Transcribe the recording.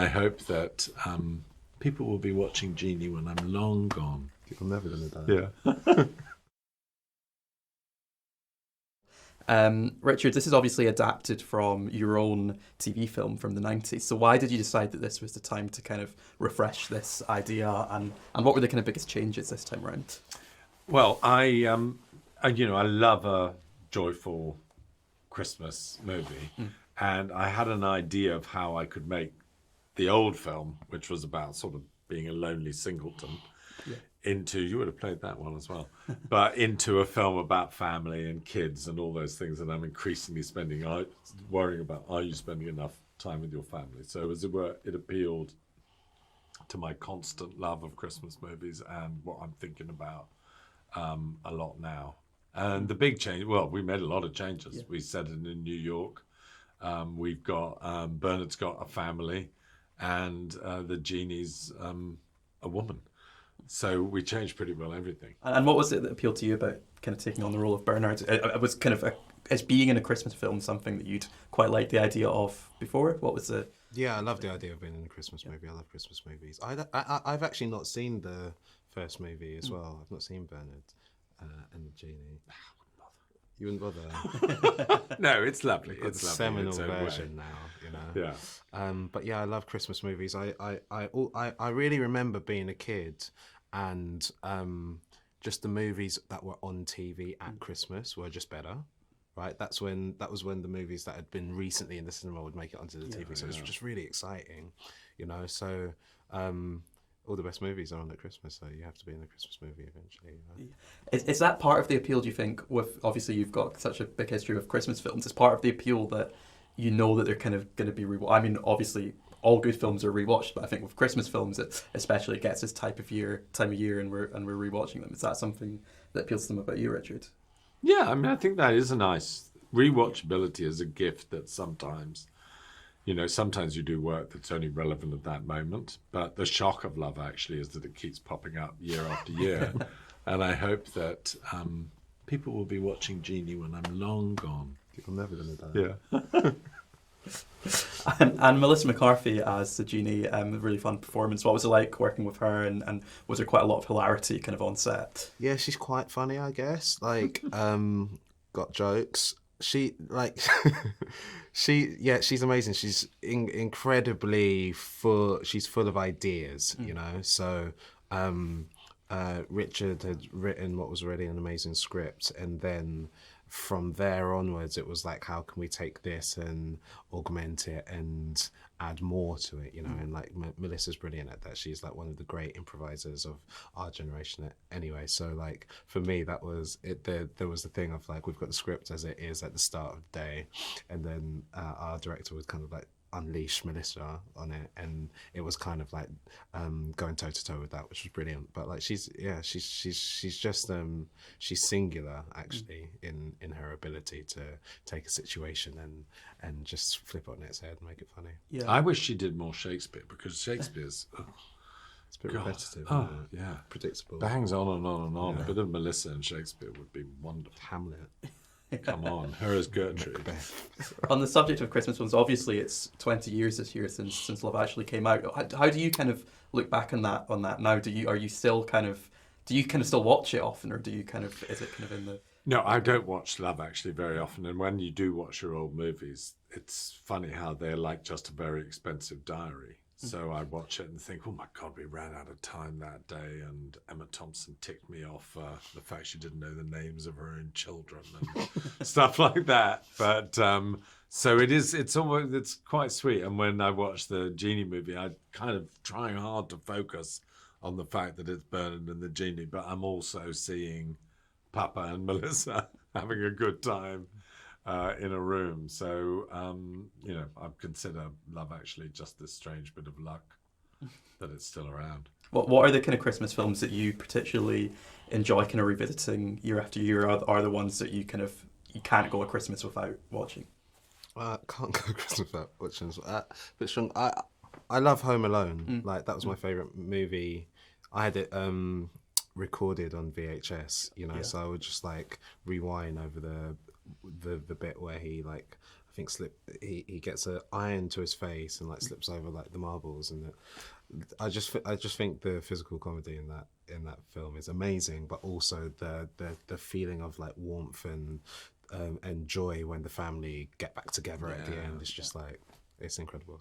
I hope that people will be watching Genie when I'm long gone. I'm never going to die. Yeah. Richard, this is obviously adapted from your own TV film from the 90s. So why did you decide that this was the time to kind of refresh this idea, and what were the kind of biggest changes this time around? Well, I love a joyful Christmas movie, and I had an idea of how I could make the old film, which was about sort of being a lonely singleton, into, you would have played that one as well, but into a film about family and kids and all those things that I'm increasingly worrying about, are you spending enough time with your family? So as it were, it appealed to my constant love of Christmas movies and what I'm thinking about a lot now. And the big change, well, we made a lot of changes. Yeah. We set it in New York. We've got, Bernard's got a family, and the Genie's a woman. So we changed pretty well everything. And what was it that appealed to you about kind of taking on the role of Bernard? It was kind of, as being in a Christmas film, something that you'd quite liked the idea of before? What was the... Yeah, I love the idea of being in a Christmas movie. I love Christmas movies. I've actually not seen the first movie as well. I've not seen Bernard and the Genie. You wouldn't bother. No, it's lovely. It's a seminal version now, you know. Yeah. But yeah, I love Christmas movies. I really remember being a kid, and just the movies that were on TV at Christmas were just better. Right, that was when the movies that had been recently in the cinema would make it onto the TV. So it was just really exciting, you know. So all the best movies are on at Christmas, so you have to be in a Christmas movie eventually. You know? Is that part of the appeal, do you think, with, obviously you've got such a big history of Christmas films, is part of the appeal that you know that they're kind of going to be rewatched? I mean, obviously all good films are rewatched, but I think with Christmas films, it especially gets this time of year, and we're rewatching them. Is that something that appeals to them about you, Richard? Yeah, I mean, I think that is a nice rewatchability is a gift that sometimes, you know, sometimes you do work that's only relevant at that moment, but the shock of love actually is that it keeps popping up year after year. And I hope that people will be watching Genie when I'm long gone. I'm never going to die. Yeah. And Melissa McCarthy as the Genie, a really fun performance. What was it like working with her, and was there quite a lot of hilarity kind of on set? Yeah, she's quite funny, I guess. Like, got jokes. She she's amazing. She's incredibly full. She's full of ideas, you know. So Richard had written what was already an amazing script, and then from there onwards, it was like, how can we take this and augment it and add more to it, you know? And like Melissa's brilliant at that. She's like one of the great improvisers of our generation anyway. So like for me, that was it. There was the thing of like, we've got the script as it is at the start of the day, and then our director would kind of like unleash Melissa on it, and it was kind of like going toe to toe with that, which was brilliant. But like she's just she's singular actually in her ability to take a situation and just flip it on its head and make it funny. Yeah, I wish she did more Shakespeare, because Shakespeare's it's a bit repetitive. Oh yeah, predictable. Bangs on and on and on. Yeah. A bit of Melissa and Shakespeare would be wonderful. Hamlet. Come on, her as Gertrude. On the subject of Christmas films, obviously it's 20 years this year since Love Actually came out. How do you kind of look back on that now? Do you still watch it often, or do you kind of, is it kind of in the... No, I don't watch Love Actually very often, and when you do watch your old movies, it's funny how they're like just a very expensive diary. So I watch it and think, oh my God, we ran out of time that day, and Emma Thompson ticked me off the fact she didn't know the names of her own children and stuff like that. But so it's quite sweet. And when I watch the Genie movie, I'm kind of trying hard to focus on the fact that it's Bernard and the Genie, but I'm also seeing Paapa and Melissa having a good time in a room. So, you know, I consider Love Actually just this strange bit of luck that it's still around. What are the kind of Christmas films that you particularly enjoy kind of revisiting year after year? Are the ones that you can't go a Christmas without watching? Can't go a Christmas without watching. But strong. I love Home Alone. Like, that was my favourite movie. I had it recorded on VHS, you know, so I would just like rewind over the bit where he like I think he gets an iron to his face and like slips over like the marbles, and I just think the physical comedy in that film is amazing, but also the feeling of like warmth and joy when the family get back together at the end is just like, it's incredible.